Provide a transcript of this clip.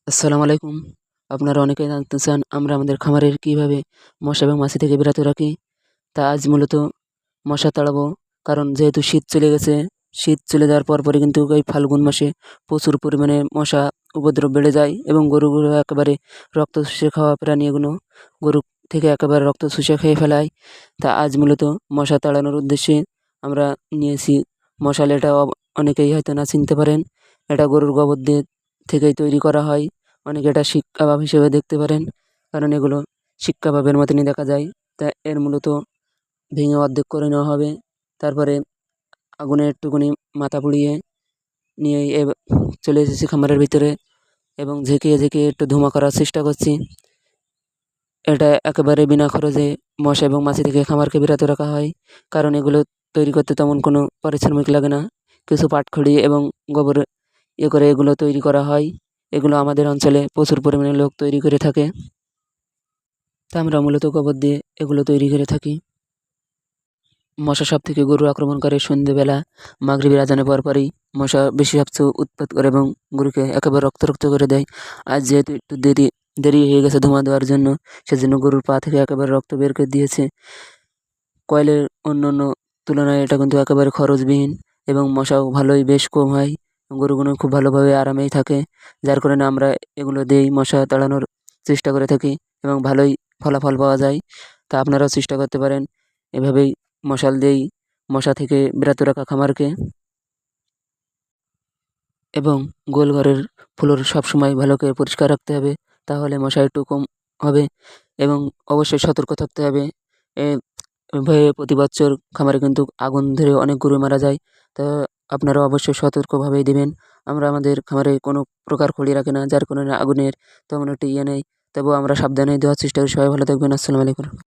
আসসালামু আলাইকুম। আপনারা অনেকেই জানতে চান আমরা আমাদের খামারের কিভাবে মশা এবং মাছি থেকে বিরত রাখি। তা আজ মূলত মশা তাড়াবো। কারণ যেহেতু শীত চলে গেছে, শীত চলে যাওয়ার পরপরই কিন্তু এই ফাল্গুন মাসে প্রচুর পরিমাণে মশা উপদ্রব বেড়ে যায় এবং গরুগুলো একেবারে রক্ত শুষে খাওয়া প্রাণী এগুলো গরু থেকে একেবারে রক্ত শুষে খেয়ে ফেলায়। তা আজ মূলত মশা তাড়ানোর উদ্দেশ্যে আমরা নিয়েছি মশাল। এটা অনেকেই হয়তো না চিনতে পারেন। এটা গরুর গোবর দিয়ে থেকেই তৈরি করা হয়। অনেকে এটা শিক কাবাব হিসেবে দেখতে পারেন, কারণ এগুলো শিক কাবাবের মতনই দেখা যায়। তা এর মূলত ভেঙে অর্ধেক করে নেওয়া হবে। তারপরে আগুনে একটুখানি মাথা পুড়িয়ে নিয়ে চলে এসেছি খামারের ভিতরে এবং ঝেঁকিয়ে ঝেঁকিয়ে একটু ধুমা করার চেষ্টা করছি। এটা একেবারে বিনা খরচে মশা এবং মাছি থেকে খামারকে বিরত রাখা হয়। কারণ এগুলো তৈরি করতে তেমন কোনো পারিশ্রমিক লাগে না। কিছু পাটখড়ি এবং গোবর করে এগুলো তৈরি করা হয়। এগুলো আমাদের অঞ্চলে প্রচুর পরিমাণে লোক তৈরি করে থাকে। তা আমরা মূলত গোবর দিয়ে এগুলো তৈরি করে থাকি। মশা সবথেকে গরু আক্রমণ করে সন্ধ্যেবেলা মাগরিবের আজানের পরপরই। মশা বেশি সবচেয়ে উৎপাত করে এবং গরুকে একেবারে রক্তাক্ত করে দেয়। আজ যেহেতু একটু দেরি হয়ে গেছে ধোঁয়া দেওয়ার জন্য, সেজন্য গরুর পা থেকে একেবারে রক্ত বের করে দিয়েছে। কয়েলের অন্যান্য তুলনায় এটা কিন্তু একেবারে খরচবিহীন এবং মশাও ভালোই বেশ কম হয়। গরুগুলো খুব ভালোভাবে আরামেই থাকে, যার কারণে আমরা এগুলো দিয়েই মশা তাড়ানোর চেষ্টা করে থাকি এবং ভালোই ফলাফল পাওয়া যায়। তা আপনারাও চেষ্টা করতে পারেন এভাবেই মশাল দিয়েই মশা থেকে বিরত রাখা খামারকে। এবং গোয়ালঘরের ফ্লোর সবসময় ভালো করে পরিষ্কার রাখতে হবে, তাহলে মশা একটু কম হবে। এবং অবশ্যই সতর্ক থাকতে হবে। এ ভয়ে প্রতি বছর খামারে কিন্তু আগুন ধরে অনেক গরু মারা যায়। তা আপনারা অবশ্যই সতর্কভাবেই দিবেন। আমরা আমাদের খামারে কোনো প্রকার খড়ি রাখি না, যার কারণে আগুনের তেমন একটা নেই। তবুও আমরা সাবধানে দেওয়ার চেষ্টা করি। সবাই ভালো থাকবেন। আসসালামু আলাইকুম।